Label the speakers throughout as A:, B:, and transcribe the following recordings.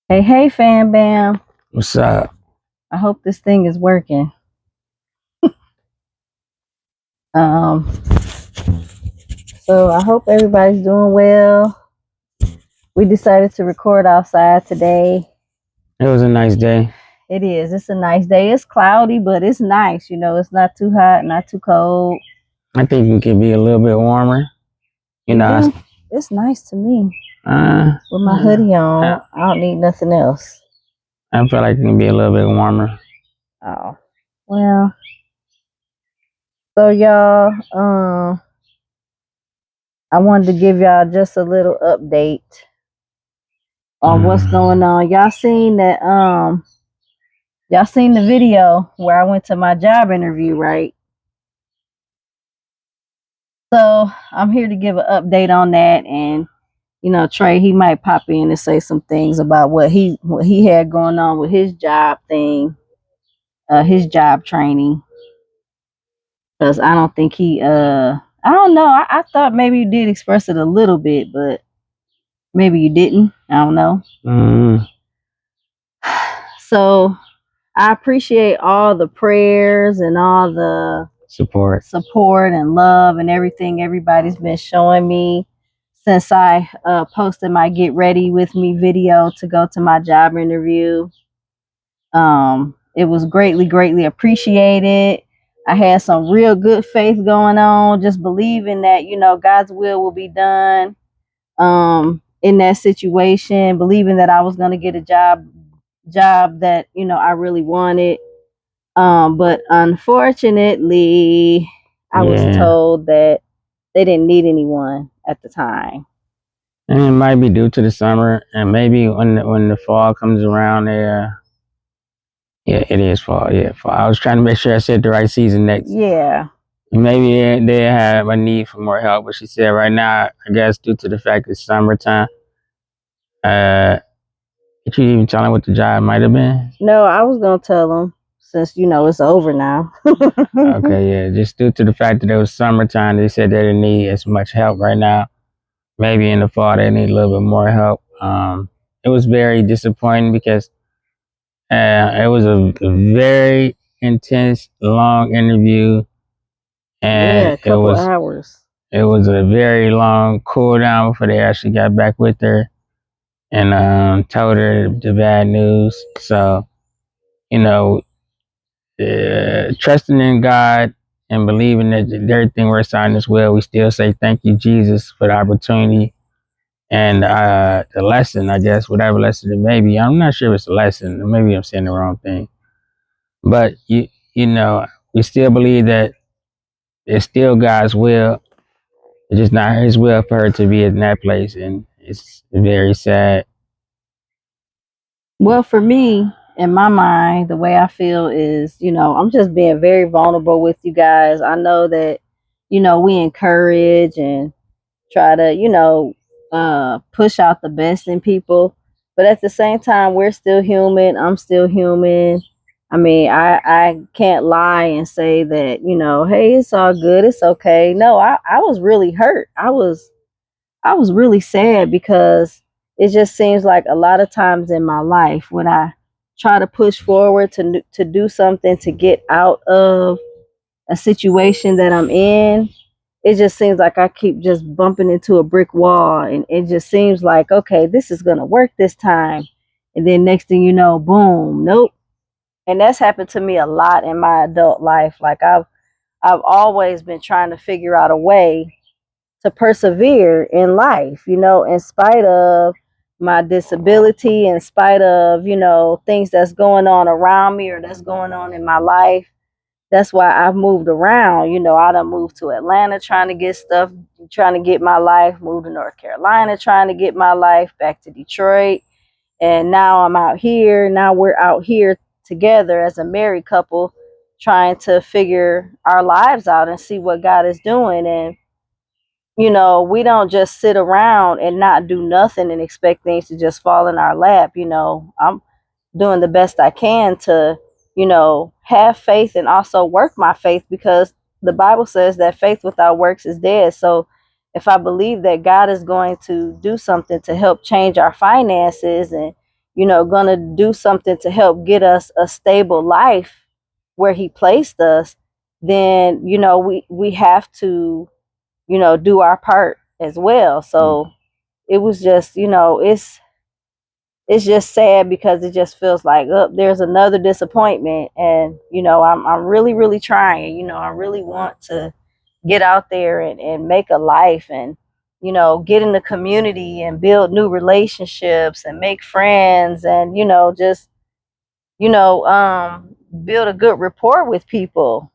A: Hey, hey, fam bam.
B: What's up?
A: I hope this thing is working. Um, so I hope everybody's doing well. We decided to record outside today.
B: It was a nice day.
A: It is. It's a nice day. It's cloudy, but it's nice. It's not too hot, not too cold.
B: I think it could be a little bit warmer. You
A: You
B: know,
A: do? It's nice to me.
B: uh,
A: With my hoodie on,
B: I,
A: I don't need nothing else.
B: I feel like it can be a little bit warmer.
A: Oh, well. So y'all, I wanted to give y'all just a little update on what's going on. Y'all seen the video where I went to my job interview, right? So I'm here to give an update on that, and Trey, he might pop in and say some things about what he had going on with his job thing, his job training, because I don't think I don't know. I thought maybe you did express it a little bit, but maybe you didn't. I don't know. So I appreciate all the prayers and all the support and love and everything everybody's been showing me since I posted my get ready with me video to go to my job interview. It was greatly appreciated. I had some real good faith going on, just believing that God's will be done in that situation, believing that I was going to get a job that I really wanted. But unfortunately, I was told that they didn't need anyone at the time.
B: And it might be due to the summer, and maybe when the fall comes around, yeah, it is fall. Yeah, fall. I was trying to make sure I said the right season next.
A: Yeah.
B: Maybe they have a need for more help, but she said right now, I guess due to the fact it's summertime. Did you even tell them what the job might have been?
A: No, I was gonna tell them since it's over now.
B: Okay, yeah, just due to the fact that it was summertime, they said they didn't need as much help right now. Maybe in the fall they need a little bit more help. It was very disappointing because it was a very intense, long interview, and
A: a couple hours.
B: It was a very long cool down before they actually got back with her and told her the bad news. So, you know, trusting in God and believing that everything works out in His will, we still say thank you, Jesus, for the opportunity and the lesson. I guess whatever lesson it may be. I'm not sure if it's a lesson. Maybe I'm saying the wrong thing, but you know, we still believe that it's still God's will. It's just not His will for her to be in that place, and it's very sad.
A: Well, for me, in my mind, the way I feel is, I'm just being very vulnerable with you guys. I know that, we encourage and try to, push out the best in people. But at the same time, we're still human. I'm still human. I mean, I can't lie and say that, hey, it's all good. It's okay. No, I was really hurt. I was really sad because it just seems like a lot of times in my life when I try to push forward to do something to get out of a situation that I'm in, it just seems like I keep just bumping into a brick wall, and it just seems like, okay, this is going to work this time. And then next thing you know, boom, nope. And that's happened to me a lot in my adult life. Like I've always been trying to figure out a way to persevere in life, in spite of my disability, in spite of, things that's going on around me or that's going on in my life. That's why I've moved around. I done moved to Atlanta trying to get stuff, trying to get my life, moved to North Carolina trying to get my life, back to Detroit. And now I'm out here. Now we're out here together as a married couple trying to figure our lives out and see what God is doing. And we don't just sit around and not do nothing and expect things to just fall in our lap. I'm doing the best I can to, have faith and also work my faith, because the Bible says that faith without works is dead. So if I believe that God is going to do something to help change our finances and, gonna do something to help get us a stable life where he placed us, then we have to do our part as well. So it was just, it's just sad because it just feels like, oh, there's another disappointment. And I'm really, really trying. I really want to get out there and make a life, and get in the community and build new relationships and make friends, and just build a good rapport with people.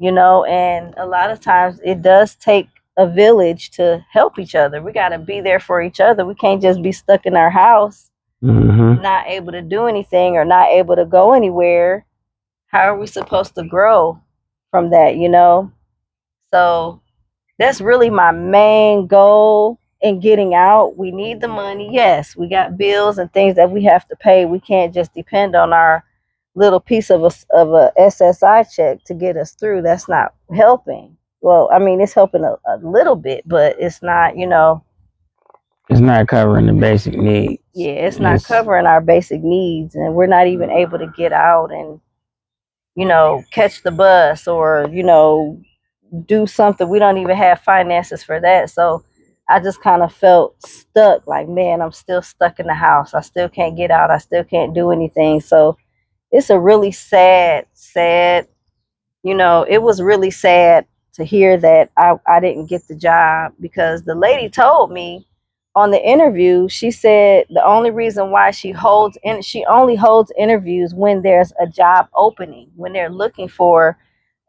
A: And a lot of times it does take a village to help each other. We got to be there for each other. We can't just be stuck in our house, not able to do anything or not able to go anywhere. How are we supposed to grow from that? So that's really my main goal in getting out. We need the money. Yes, we got bills and things that we have to pay. We can't just depend on our little piece of a SSI check to get us through. That's not helping. Well, I mean, it's helping a little bit, but it's not,
B: It's not covering the basic needs.
A: yeah, it's not covering our basic needs, and we're not even able to get out and catch the bus, or do something. We don't even have finances for that. So I just kind of felt stuck, like, man, I'm still stuck in the house. I still can't get out. I still can't do anything. So it's a really sad, it was really sad to hear that I didn't get the job, because the lady told me on the interview, she said the only reason why she only holds interviews when there's a job opening, when they're looking for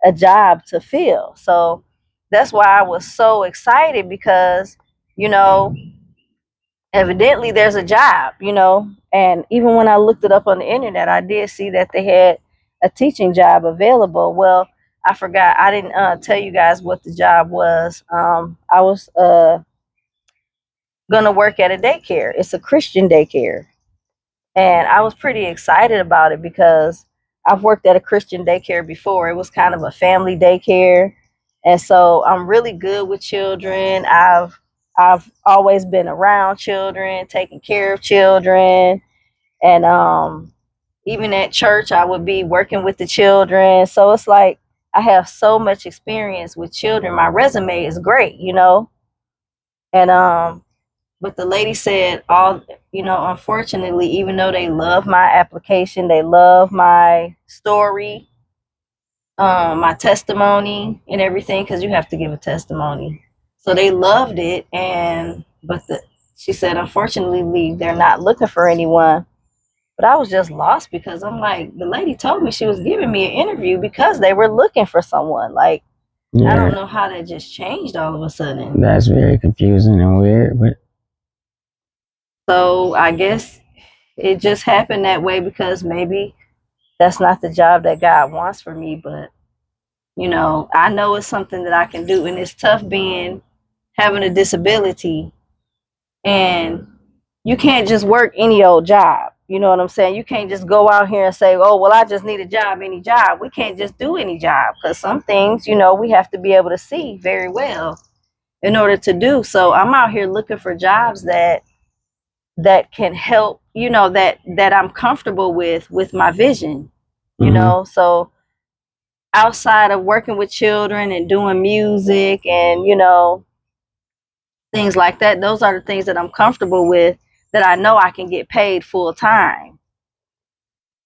A: a job to fill. So that's why I was so excited, because you know evidently there's a job. And even when I looked it up on the internet, I did see that they had a teaching job available. Well, I forgot, I didn't tell you guys what the job was. I was gonna work at a daycare. It's a Christian daycare, and I was pretty excited about it because I've worked at a Christian daycare before. It was kind of a family daycare, and so I'm really good with children. I've always been around children, taking care of children, and even at church I would be working with the children. So it's like I have so much experience with children. My resume is great. And but the lady said, unfortunately, even though they love my application, they love my story, my testimony and everything, because you have to give a testimony. So they loved it, she said, unfortunately, they're not looking for anyone. But I was just lost, because I'm like, the lady told me she was giving me an interview because they were looking for someone. Like, I don't know how that just changed all of a sudden.
B: That's very confusing and weird, but
A: so I guess it just happened that way, because maybe that's not the job that God wants for me. But I know it's something that I can do, and it's tough having a disability, and you can't just work any old job. You know what I'm saying? You can't just go out here and say, oh, well, I just need a job, any job. We can't just do any job, because some things, we have to be able to see very well in order to do. So I'm out here looking for jobs that can help, that I'm comfortable with my vision, So outside of working with children and doing music and, things like that, those are the things that I'm comfortable with, that I know I can get paid full time.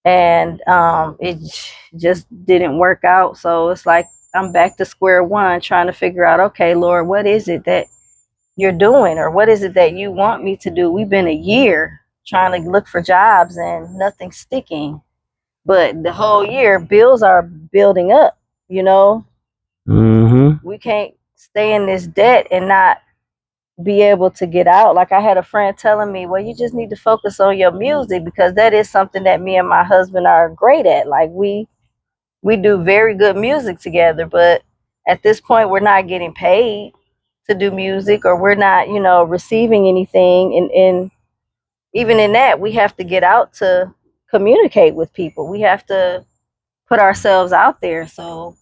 A: And it just didn't work out. So it's like I'm back to square one, trying to figure out, okay, Lord, what is it that you're doing, or what is it that you want me to do? We've been a year trying to look for jobs and nothing's sticking. But the whole year, bills are building up. We can't stay in this debt and not be able to get out. Like, I had a friend telling me, well, you just need to focus on your music, because that is something that me and my husband are great at. Like, we do very good music together, but at this point we're not getting paid to do music, or we're not, receiving anything. And even in that, we have to get out to communicate with people. We have to put ourselves out there. So,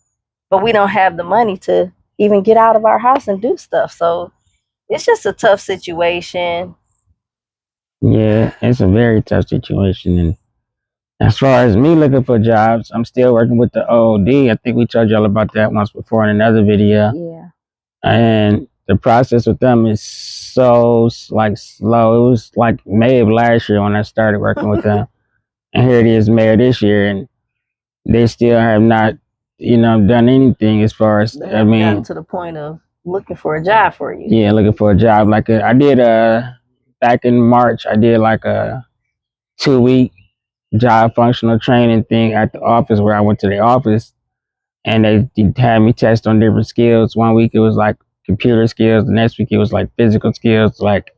A: but we don't have the money to even get out of our house and do stuff. So it's just a tough situation.
B: Yeah, it's a very tough situation. And as far as me looking for jobs, I'm still working with the OOD. I think we told y'all about that once before in another video.
A: Yeah.
B: And the process with them is so like slow. It was like May of last year when I started working with them, and here it is May of this year, and they still have not, done anything as far as
A: They haven't gotten to the point of looking for a job for you.
B: yeah, looking for a job. Like I did back in March, I did like a 2 week job functional training thing at the office where I went to the office and they had me test on different skills. 1 week it was like computer skills, the next week it was like physical skills. Like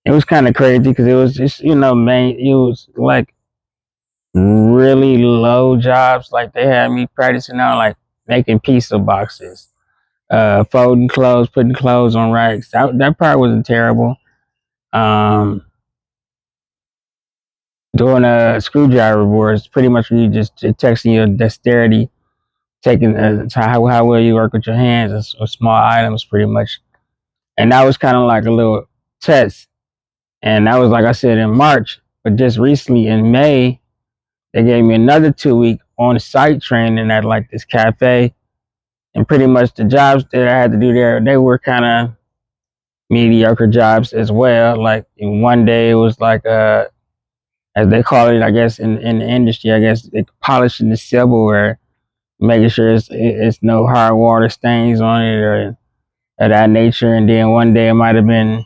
B: it was kind of crazy because it was just it was like really low jobs. Like they had me practicing on like making pizza boxes, folding clothes, putting clothes on racks. That part wasn't terrible. Um, Doing a screwdriver boards, pretty much you just texting your dexterity, taking how well you work with your hands or small items, pretty much. And that was kind of like a little test. And that was like I said in March, but just recently in May, they gave me another 2 week on site training at like this cafe. And pretty much the jobs that I had to do there, they were kind of mediocre jobs as well. Like in one day it was like as they call it, I guess in the industry, I guess they polishing the silverware, making sure it's no hard water stains on it or of that nature. And then one day it might have been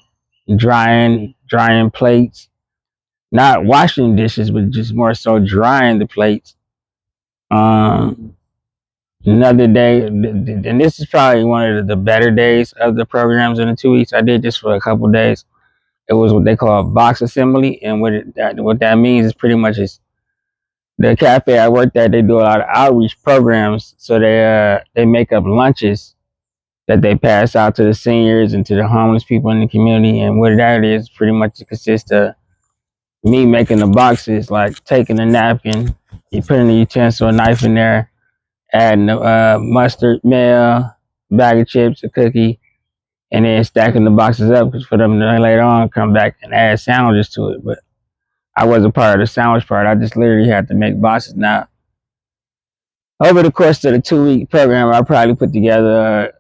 B: drying plates, not washing dishes, but just more so drying the plates. Another day, and this is probably one of the better days of the programs in the 2 weeks. I did this for a couple days. It was what they call box assembly, and what that means is pretty much is the cafe I worked at. They do a lot of outreach programs, so they make up lunches that they pass out to the seniors and to the homeless people in the community. And what that is pretty much it consists of me making the boxes, like taking a napkin, you putting a utensil, a knife in there, adding mustard, mayo, bag of chips, a cookie, and then stacking the boxes up for them to later on come back and add sandwiches to it. But I wasn't part of the sandwich part. I just literally had to make boxes. Now, over the course of the 2 week program, I probably put together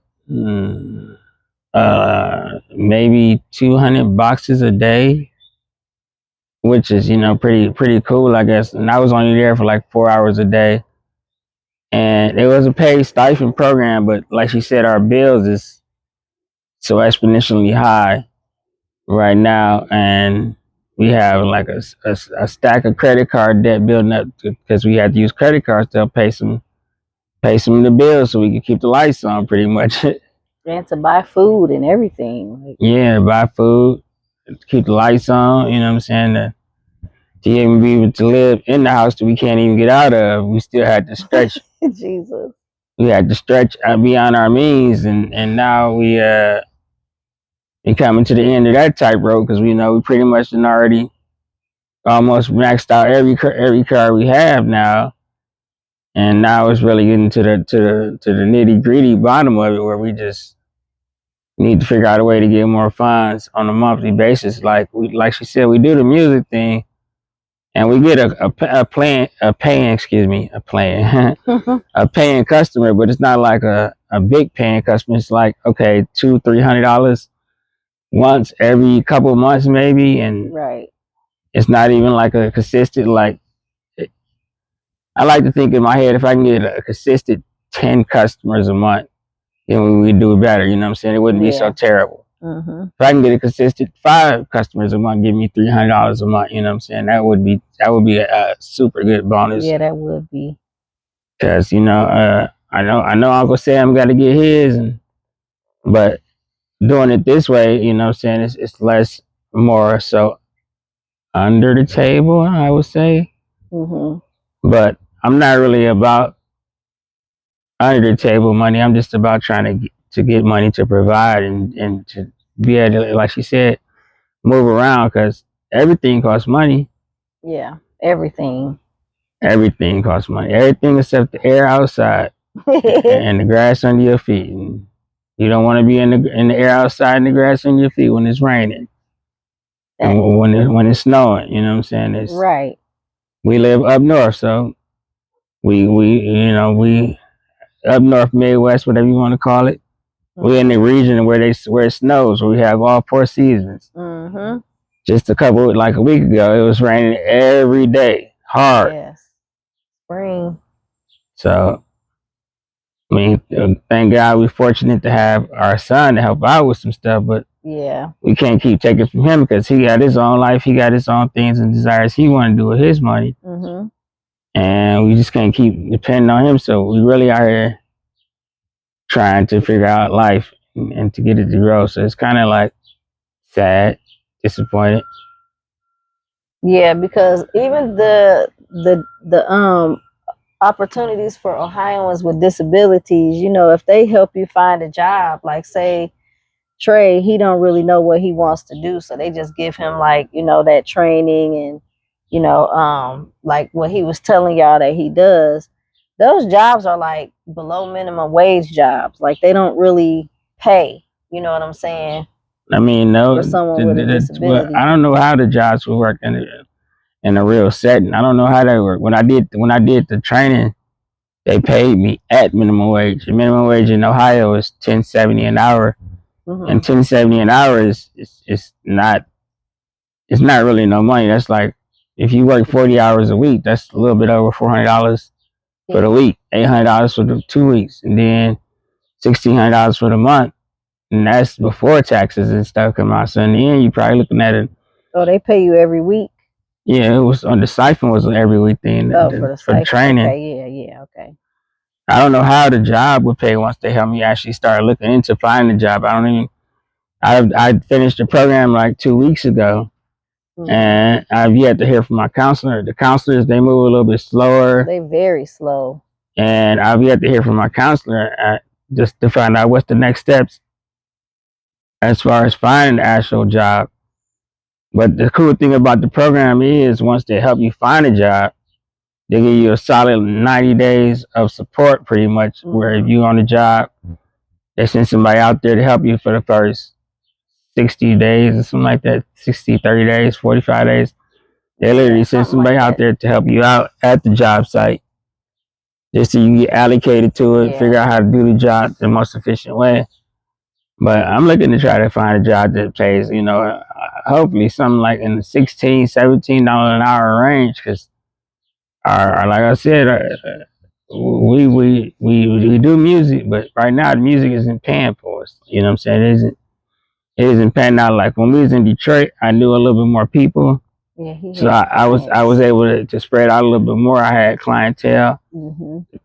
B: maybe 200 boxes a day, which is pretty cool, I guess. And I was only there for like 4 hours a day, and it was a paid stipend program. But like she said, our bills is so exponentially high right now, and we have like a stack of credit card debt building up because we had to use credit cards to pay some of the bills so we could keep the lights on, pretty much.
A: And to buy food and everything.
B: Yeah, buy food, keep the lights on. You know what I'm saying? To even be able to live in the house that we can't even get out of, we still had to stretch.
A: Jesus.
B: We had to stretch beyond our means, and now we coming to the end of that tightrope because we know we pretty much done already almost maxed out every car we have now, and now it's really getting to the nitty gritty bottom of it where we just need to figure out a way to get more funds on a monthly basis. Like she said, we do the music thing, and we get a paying a paying customer, but it's not like a big paying customer. It's like, okay, $200-300 once every couple of months maybe, and
A: right.
B: It's not even like a consistent, like, I like to think in my head, if I can get a consistent 10 customers a month, then we do better. You know what I'm saying? It wouldn't be so terrible.
A: Mm-hmm.
B: If I can get a consistent 5 customers a month, give me $300 a month. You know what I'm saying? That would be a super good bonus.
A: Yeah, that would be.
B: Because I know Uncle Sam got to get his, but doing it this way, you know what I'm saying? It's less, more so under the table, I would say.
A: Mm-hmm.
B: But I'm not really about under the table money. I'm just about trying to get money to provide and to be able to, like she said, move around because everything costs money.
A: Yeah, everything.
B: Everything costs money. Everything except the air outside and the grass under your feet. And you don't want to be in the air outside and the grass under your feet when it's raining. And when it's snowing, you know what I'm saying?
A: Right.
B: We live up north, so we up north, Midwest, whatever you want to call it. We're in the region where it snows, where we have all 4 seasons.
A: Mm-hmm.
B: Just a week ago, it was raining every day, hard.
A: Yes. Spring.
B: So, I mean, thank God we're fortunate to have our son to help out with some stuff, but
A: Yeah.
B: we can't keep taking from him because he got his own life, he got his own things and desires he want to do with his money, and we just can't keep depending on him. So we really are here trying to figure out life and to get it to grow. So it's kind of like sad, disappointed.
A: Yeah, because even the opportunities for Ohioans with disabilities, if they help you find a job, like say Trey, he don't really know what he wants to do, so they just give him like, that training and like what he was telling y'all that he does. Those jobs are like below minimum wage jobs. Like they don't really pay, you know what I'm saying?
B: I mean, no,
A: For someone with a disability.
B: I don't know how the jobs will work in a real setting. I don't know how they work. When I did the training, they paid me at minimum wage. The minimum wage in Ohio is $10.70 an hour, and $10.70 an hour is not really no money. That's like if you work 40 hours a week, that's a little bit over $400 for the week, $800 for the 2 weeks, and then $1,600 for the month, and that's before taxes and stuff come out. So in the end, you're probably looking at it.
A: Oh, they pay you every week?
B: Yeah, it was on the stipend was every week thing. For the training.
A: Okay, yeah, okay.
B: I don't know how the job would pay once they help me actually start looking into finding a job. I finished the program like 2 weeks ago, and I've yet to hear from my counselor. The counselors, they move a little bit slower.
A: They very slow.
B: And I've yet to hear from my counselor just to find out what's the next steps as far as finding the actual job. But the cool thing about the program is once they help you find a job, they give you a solid 90 days of support pretty much, where if you're on the job, they send somebody out there to help you for the first 60 days or something like that, 60, 30 days, 45 days. They literally send somebody out there to help you out at the job site, just so you get allocated to it, figure out how to do the job the most efficient way. But I'm looking to try to find a job that pays, hopefully something like in the $16, $17 an hour range, because like I said, we do music, but right now the music isn't paying for us. You know what I'm saying? It isn't paying out. Like when we was in Detroit, I knew a little bit more people. Yeah, so I was able to spread out a little bit more. I had clientele,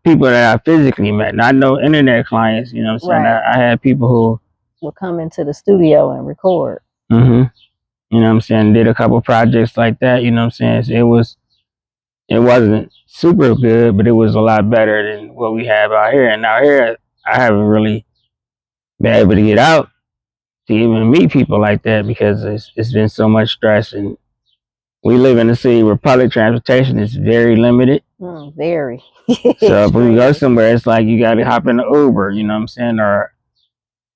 B: people that I physically met, not no internet clients. You know what I'm saying? Right. I had people who
A: will come into the studio and record.
B: You know what I'm saying? Did a couple projects like that. You know what I'm saying? So it wasn't super good, but it was a lot better than what we have out here. And out here, I haven't really been able to get out to even meet people like that because it's been so much stress, and we live in a city where public transportation is very limited.
A: Very.
B: So if we go somewhere, it's like you got to hop in an Uber, you know what I'm saying, or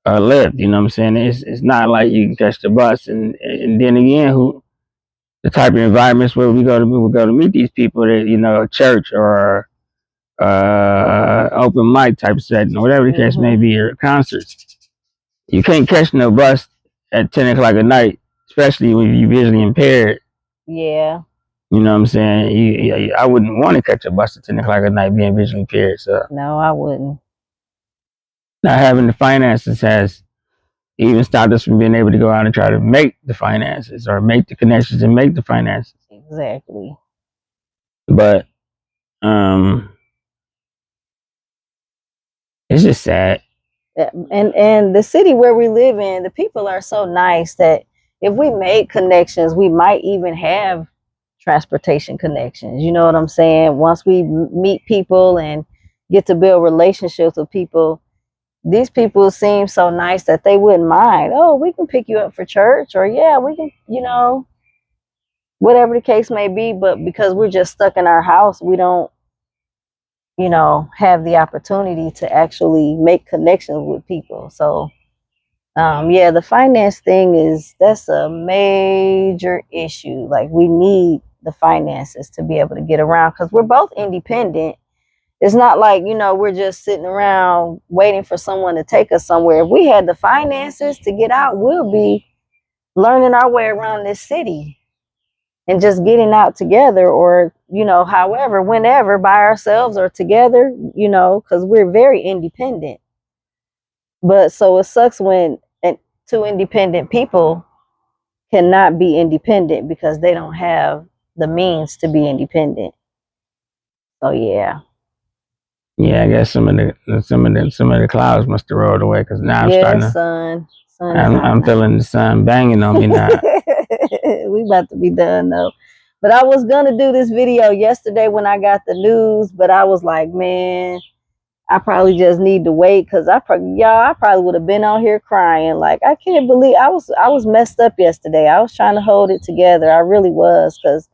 B: a Lyft, you know what I'm saying. It's not like you can catch the bus, and then again, the type of environments where we go to meet these people that a church or open mic type setting or whatever the case may be, or concerts. You can't catch no bus at 10 o'clock at night, especially when you're visually impaired.
A: Yeah.
B: You know what I'm saying? I wouldn't want to catch a bus at 10 o'clock at night being visually impaired. So
A: no, I wouldn't.
B: Not having the finances has even stopped us from being able to go out and try to make the finances or make the connections and make the finances.
A: Exactly.
B: But it's just sad.
A: And the city where we live in, the people are so nice that if we make connections, we might even have transportation connections. You know what I'm saying? Once we meet people and get to build relationships with people, these people seem so nice that they wouldn't mind. Oh, we can pick you up for church, or yeah, we can, whatever the case may be. But because we're just stuck in our house, we don't have the opportunity to actually make connections with people. So Yeah, the finance thing that's a major issue. Like we need the finances to be able to get around because we're both independent. It's not like, we're just sitting around waiting for someone to take us somewhere. If we had the finances to get out, we'll be learning our way around this city and just getting out together or, however, whenever by ourselves or together, because we're very independent. But so it sucks when two independent people cannot be independent because they don't have the means to be independent. So yeah.
B: Yeah, I guess some of the clouds must have rolled away because now I'm
A: Yeah,
B: starting to.
A: sun. Sun is out
B: I'm
A: now.
B: feeling the sun banging on me now.
A: We about to be done though. But I was gonna do this video yesterday when I got the news, but I was like, man, I probably just need to wait because I probably would have been on here crying. Like I can't believe I was messed up yesterday. I was trying to hold it together. I really was because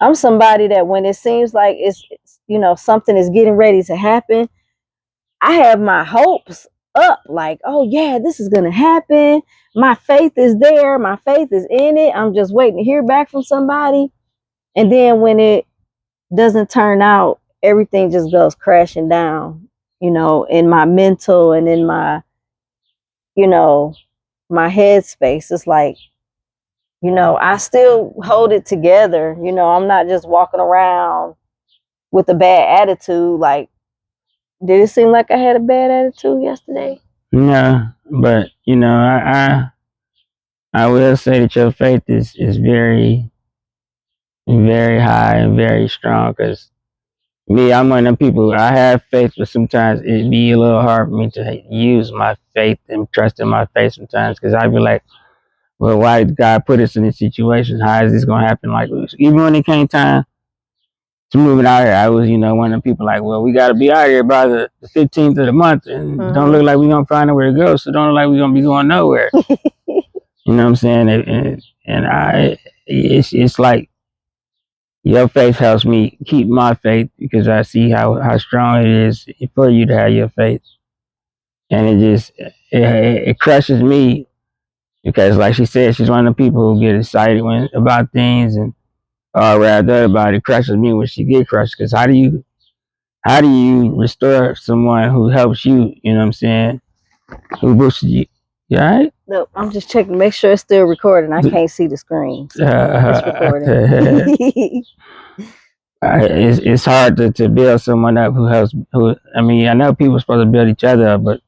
A: I'm somebody that when it seems like something is getting ready to happen, I have my hopes up. Like, oh yeah, this is gonna happen. My faith is there. My faith is in it. I'm just waiting to hear back from somebody. And then when it doesn't turn out, everything just goes crashing down, in my mental and in my, you know, my headspace. It's like, I still hold it together. I'm not just walking around with a bad attitude. Like, did it seem like I had a bad attitude yesterday?
B: No, but I will say that your faith is very very high and very strong. Cause me, I'm one of them people. I have faith, but sometimes it be a little hard for me to use my faith and trust in my faith sometimes. Cause I be like, well, why did God put us in this situation? How is this gonna happen? Like even when it came time to moving out here, I was, one of the people like, well, we got to be out here by the 15th of the month, and don't look like we're gonna find nowhere to go. So don't look like we're gonna be going nowhere. You know what I'm saying? It's like your faith helps me keep my faith because I see how strong it is for you to have your faith, and it crushes me because, like she said, she's one of the people who get excited about things and are rather about it. Crushes me when she get crushed because how do you restore someone who helps you? You know what I'm saying? Who boosts you? You all right?
A: No, I'm just checking to make sure it's still recording. I can't see the screen, so it's recording.
B: It's hard to build someone up who helps. Who I mean, I know people are supposed to build each other up, but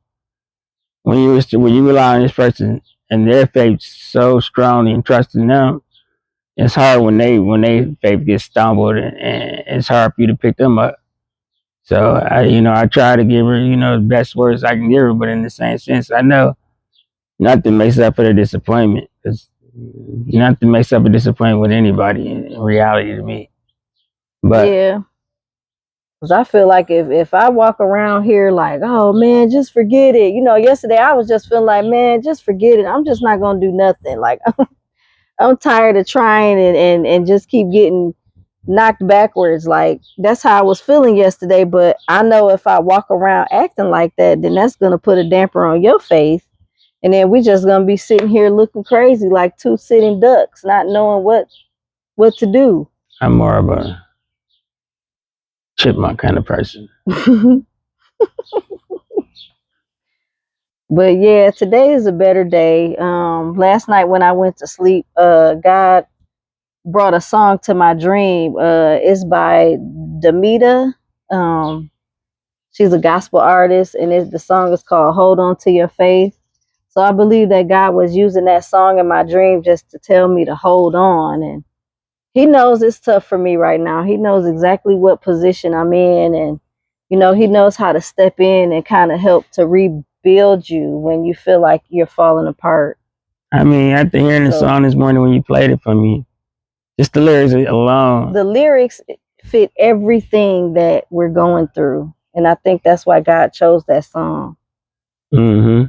B: when you rely on this person and their faith so strong and trust in them, it's hard when they faith gets stumbled and it's hard for you to pick them up. So I try to give her the best words I can give her, but in the same sense, I know nothing makes up for the disappointment. Cause nothing makes up a disappointment with anybody in reality to me. But
A: Yeah, because I feel like if I walk around here like, oh man, just forget it. Yesterday I was just feeling like, man, just forget it. I'm just not gonna do nothing. Like I'm tired of trying and just keep getting knocked backwards. Like that's how I was feeling yesterday. But I know if I walk around acting like that, then that's gonna put a damper on your faith. And then we just gonna be sitting here looking crazy like two sitting ducks, not knowing what to do.
B: I'm more of a chipmunk kind of person.
A: But yeah, today is a better day. Last night when I went to sleep, God brought a song to my dream. It's by Demita. Um, she's a gospel artist, and the song is called "Hold On to Your Faith." So I believe that God was using that song in my dream just to tell me to hold on. And He knows it's tough for me right now. He knows exactly what position I'm in, and He knows how to step in and kind of help to rebuild you when you feel like you're falling apart.
B: I mean, after hearing the
A: So
B: song this morning when you played it for me, just the lyrics alone.
A: the lyrics fit everything that we're going through, and I think that's why God chose that song.
B: Mm-hmm.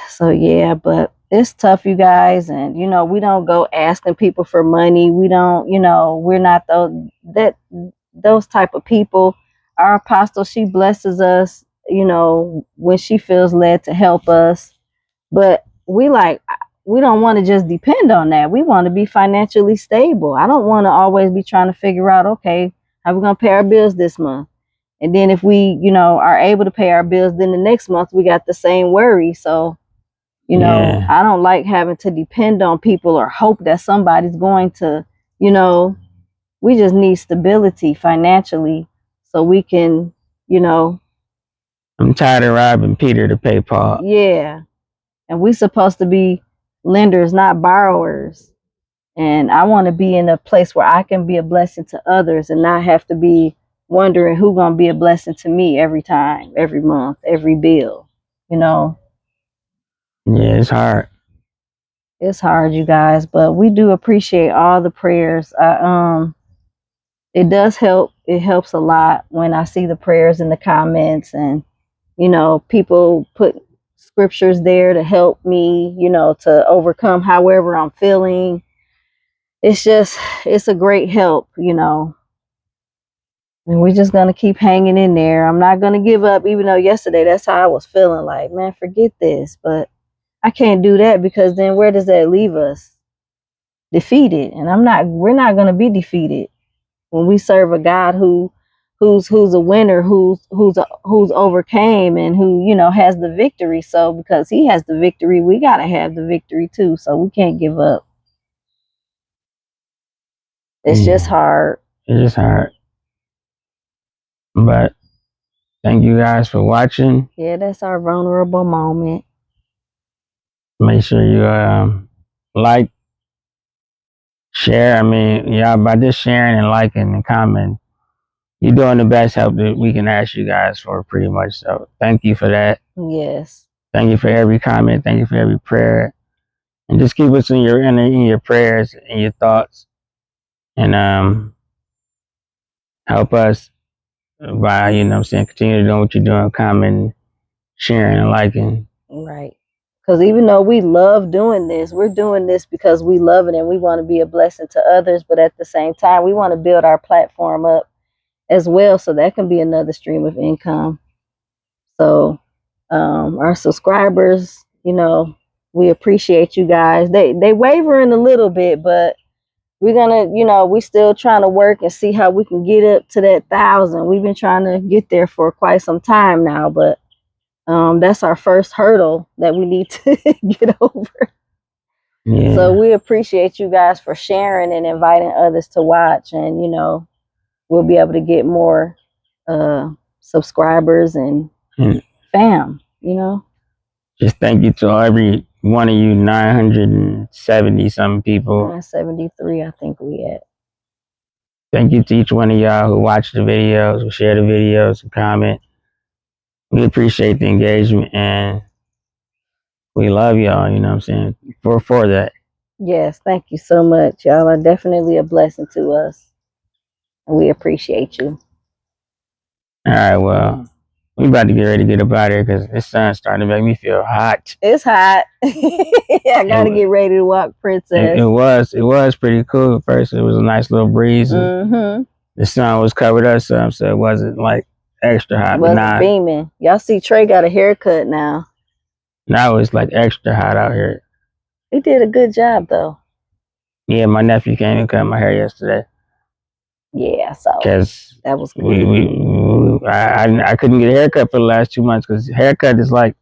A: So yeah, but it's tough, you guys, and we don't go asking people for money. We don't, we're not those type of people. Our apostle, she blesses us you know, when she feels led to help us. But we don't want to just depend on that. We want to be financially stable. I don't want to always be trying to figure out, okay, how we gonna pay our bills this month. And then if we, you know, are able to pay our bills, then the next month we got the same worry. So, you know,
B: Yeah.
A: I don't like having to depend on people or hope that somebody's going to, you know, we just need stability financially so we can, you know,
B: I'm tired of robbing Peter to pay Paul.
A: yeah. And we're supposed to be lenders, not borrowers. And I want to be in a place where I can be a blessing to others and not have to be wondering who's going to be a blessing to me every time, every month, every bill. You know,
B: Yeah, it's hard.
A: it's hard, you guys, but we do appreciate all the prayers. It does help. It helps a lot when I see the prayers in the comments, and you know, people put scriptures there to help me, you know, to overcome however I'm feeling. It's just, it's a great help, you know. And we're just gonna keep hanging in there. I'm not gonna give up, even though yesterday that's how I was feeling. Like, man, forget this. But I can't do that because then where does that leave us? Defeated. And we're not gonna be defeated when we serve a God who's a winner, who's overcame and who, you know, has the victory. So because he has the victory, we gotta have the victory too. So we can't give up. It's just
B: Yeah,
A: hard.
B: it's just hard. But thank you guys for watching.
A: Yeah, that's our vulnerable moment.
B: Make sure you like, share. I mean, yeah, by just sharing and liking and commenting, you're doing the best help that we can ask you guys for, pretty much. So thank you for that.
A: Yes.
B: Thank you for every comment. Thank you for every prayer. And just keep us in your prayers and your thoughts, and help us by, you know what I'm saying, continue doing what you're doing, commenting, sharing, and liking.
A: Right. Because even though we love doing this, we're doing this because we love it and we want to be a blessing to others. But at the same time, we want to build our platform up as well. So that can be another stream of income. So our subscribers, you know, we appreciate you guys. They wavering a little bit, but we're gonna, you know, we still trying to work and see how we can get up to that 1,000. We've been trying to get there for quite some time now, but that's our first hurdle that we need to get over.
B: Yeah.
A: So we appreciate you guys for sharing and inviting others to watch, and you know, we'll be able to get more subscribers and fam, you know.
B: Just thank you to every one of you 970 some people.
A: 973, I think we at.
B: Thank you to each one of y'all who watch the videos, who share the videos, who comment. We appreciate the engagement and we love y'all, you know what I'm saying, for that.
A: Yes, thank you so much. Y'all are definitely a blessing to us. And we appreciate you.
B: All right, well, we about to get ready to get up out of here because this sun's starting to make me feel hot.
A: It's hot. I gotta get ready to walk Princess.
B: It was pretty cool at first. It was a nice little breeze. And the sun was covered up some, so it wasn't like extra hot.
A: It wasn't beaming. Y'all see Trey got a haircut now.
B: Now it's like extra hot out here.
A: He did a good job though.
B: Yeah, my nephew came and cut my hair yesterday.
A: Yeah, so
B: because
A: that was good.
B: I couldn't get a haircut for the last 2 months because haircut is like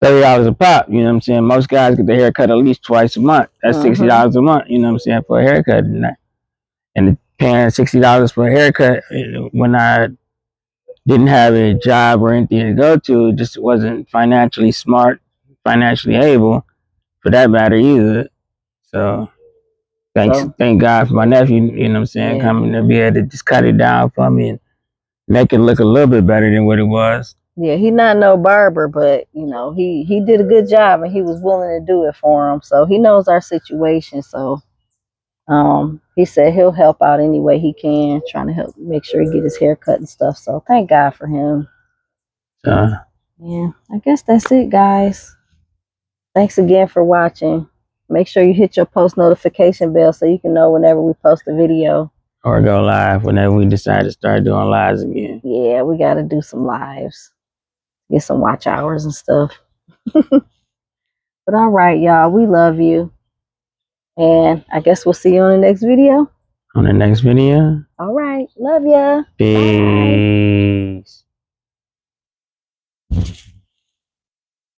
B: $30 a pop. You know what I'm saying? Most guys get their haircut at least twice a month. That's $60 a month. You know what I'm saying, for a haircut, and paying $60 for a haircut when I didn't have a job or anything to go to, just wasn't financially smart, financially able, for that matter either. So thank God for my nephew, you know what I'm saying, coming to be able to just cut it down for me and make it look a little bit better than what it was.
A: Yeah, he not no barber, but you know, he did a good job and he was willing to do it for him. So he knows our situation. So he said he'll help out any way he can, trying to help make sure he get his hair cut and stuff. So thank God for him. Yeah, I guess that's it, guys. Thanks again for watching. Make sure you hit your post notification bell so you can know whenever we post a video.
B: Or go live whenever we decide to start doing lives again.
A: Yeah, we got to do some lives. get some watch hours and stuff. But all right, y'all, we love you. And I guess we'll see you on the next video.
B: On the next video.
A: All right. Love ya.
B: Peace.
A: Bye.